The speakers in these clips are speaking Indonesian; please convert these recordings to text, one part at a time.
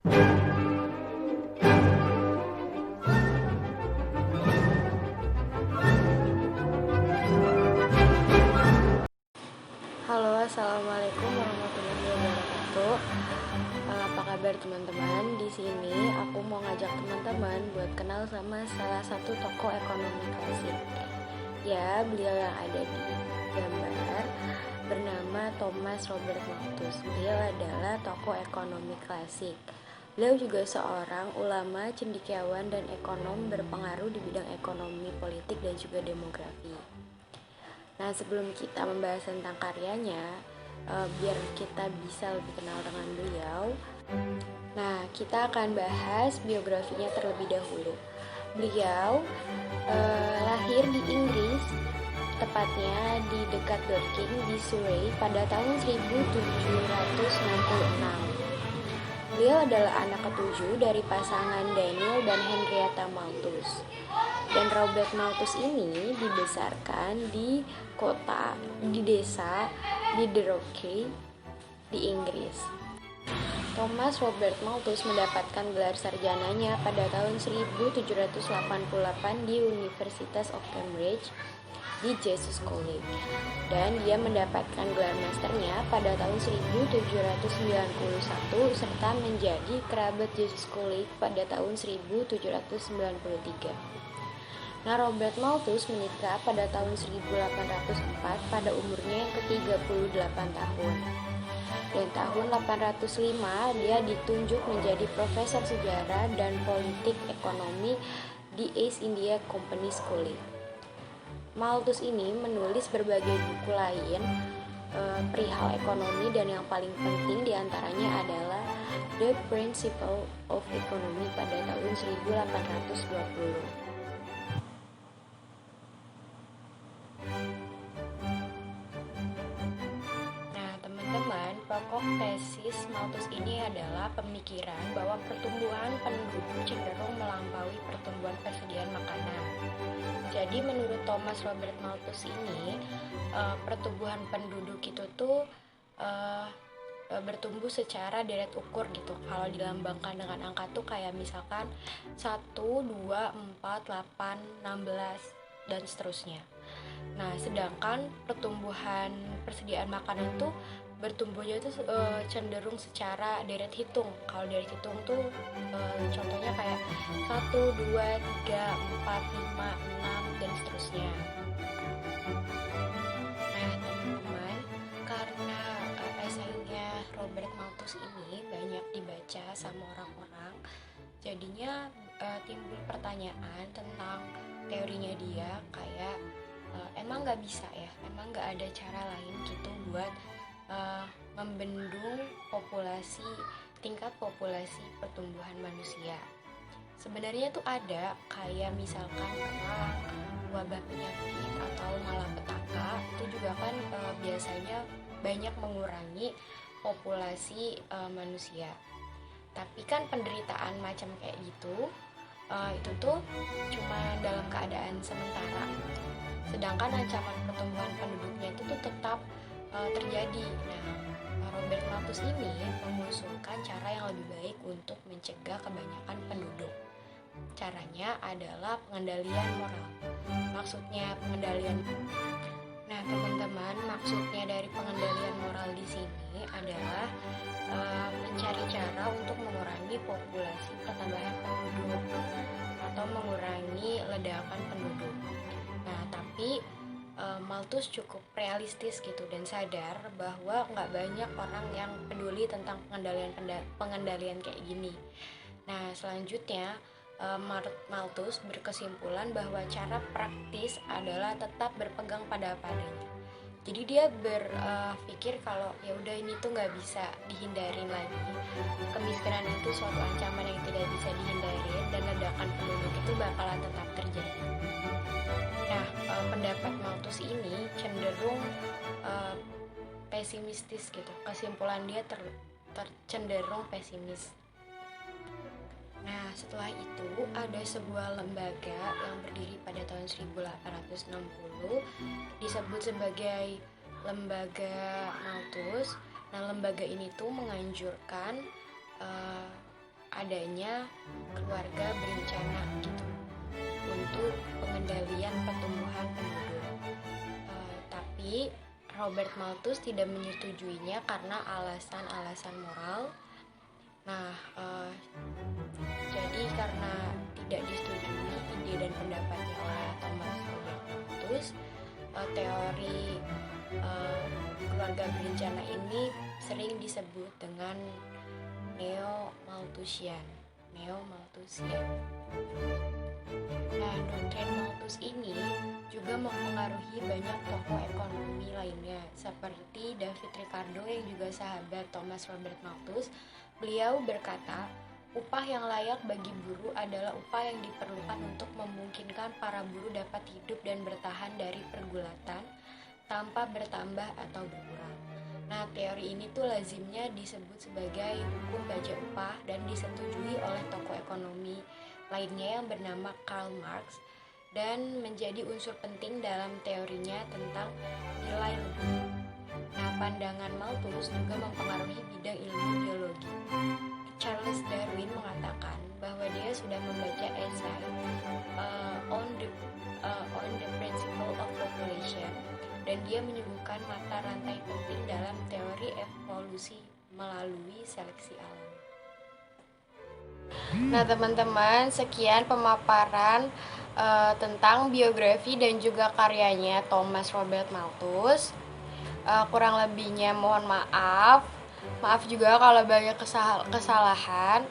Halo, assalamualaikum warahmatullahi wabarakatuh. Apa kabar teman-teman? Di sini aku mau ngajak teman-teman buat kenal sama salah satu tokoh ekonomi klasik. Ya, beliau yang ada di gambar bernama Thomas Robert Malthus. Beliau adalah tokoh ekonomi klasik. Beliau juga seorang ulama, cendekiawan, dan ekonom berpengaruh di bidang ekonomi, politik, dan juga demografi. Nah, sebelum kita membahas tentang karyanya, biar kita bisa lebih kenal dengan beliau, nah, kita akan bahas biografinya terlebih dahulu. Beliau lahir di Inggris, tepatnya di dekat Dorking di Surrey pada tahun 1766. Beliau adalah anak ketujuh dari pasangan Daniel dan Henrietta Malthus. Dan Robert Malthus ini dibesarkan di desa di Dorking di Inggris. Thomas Robert Malthus mendapatkan gelar sarjananya pada tahun 1788 di Universitas of Cambridge di Jesus College, dan dia mendapatkan gelar masternya pada tahun 1791 serta menjadi kerabat Jesus College pada tahun 1793. Nah, Robert Malthus menikah pada tahun 1804 pada umurnya yang ke-38 tahun. Dan tahun 805 dia ditunjuk menjadi profesor sejarah dan politik ekonomi di East India Company College. Malthus ini menulis berbagai buku lain perihal ekonomi, dan yang paling penting diantaranya adalah The Principle of Economy pada tahun 1820. Pokok tesis Malthus ini adalah pemikiran bahwa pertumbuhan penduduk cenderung melampaui pertumbuhan persediaan makanan. Jadi menurut Thomas Robert Malthus ini, pertumbuhan penduduk itu tuh bertumbuh secara deret ukur gitu. Kalau dilambangkan dengan angka tuh kayak misalkan 1, 2, 4, 8, 16 dan seterusnya. Nah, sedangkan pertumbuhan persediaan makanan tuh bertumbuhnya itu cenderung secara deret hitung. Kalau deret hitung tuh contohnya kayak 1, 2, 3, 4, 5, 6 dan seterusnya. Nah, teman-teman, karena esainya Robert Malthus ini banyak dibaca sama orang-orang, jadinya timbul pertanyaan tentang teorinya dia, kayak emang nggak bisa ya, emang nggak ada cara lain gitu buat membendung tingkat populasi pertumbuhan manusia. Sebenarnya tuh ada, kayak misalkan perang, wabah penyakit, atau malapetaka, itu juga kan biasanya banyak mengurangi populasi manusia. Tapi kan penderitaan macam kayak gitu itu tuh cuma dalam keadaan sementara, sedangkan ancaman pertumbuhan penduduknya itu tuh tetap terjadi. Nah, Robert Malthus ini mengusulkan cara yang lebih baik untuk mencegah kebanyakan penduduk. Caranya adalah pengendalian moral. Maksudnya pengendalian. Nah, teman-teman, maksudnya dari pengendalian moral di sini adalah mencari cara untuk mengurangi populasi pertambahan penduduk atau mengurangi ledakan penduduk. Nah, tapi Malthus cukup realistis gitu dan sadar bahwa nggak banyak orang yang peduli tentang pengendalian kayak gini. Nah, selanjutnya Malthus berkesimpulan bahwa cara praktis adalah tetap berpegang pada apa adanya. Jadi dia berpikir kalau ya udah, ini tuh nggak bisa dihindarin lagi. Kemiskinan itu suatu ancaman yang tidak bisa dihindarin, dan ledakan penduduk itu bakalan tetap terjadi. Nah, pendapat Malthus ini cenderung pesimistis gitu. Kesimpulan dia cenderung pesimis. Nah, setelah itu ada sebuah lembaga yang berdiri pada tahun 1860 disebut sebagai Lembaga Malthus. Nah, lembaga ini tuh menganjurkan adanya keluarga berencana gitu untuk pengendalian pertumbuhan penduduk. Tapi Robert Malthus tidak menyetujuinya karena alasan-alasan moral. Nah, jadi karena tidak disetujui ide dan pendapatnya oleh Thomas Robert Malthus, teori keluarga berencana ini sering disebut dengan Neo-Malthusian. Nah, doktrin Malthus ini juga mempengaruhi banyak tokoh ekonomi lainnya, seperti David Ricardo yang juga sahabat Thomas Robert Malthus. Beliau berkata, upah yang layak bagi buruh adalah upah yang diperlukan untuk memungkinkan para buruh dapat hidup dan bertahan dari pergulatan tanpa bertambah atau berkurang. Nah, teori ini tuh lazimnya disebut sebagai hukum baja upah dan disetujui oleh tokoh ekonomi lainnya yang bernama Karl Marx dan menjadi unsur penting dalam teorinya tentang nilai lebih. Nah, pandangan Malthus juga mempengaruhi bidang ilmu biologi. Charles Darwin mengatakan bahwa dia sudah membaca esai on the principle of population, dan dia menyebutkan mata rantai penting dalam teori evolusi melalui seleksi alam. Nah, teman-teman, sekian pemaparan tentang biografi dan juga karyanya Thomas Robert Malthus. Kurang lebihnya mohon maaf. Maaf juga kalau banyak kesalahan.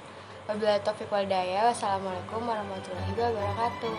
Wabillahi taufiq wal hidayah. Wassalamualaikum warahmatullahi wabarakatuh.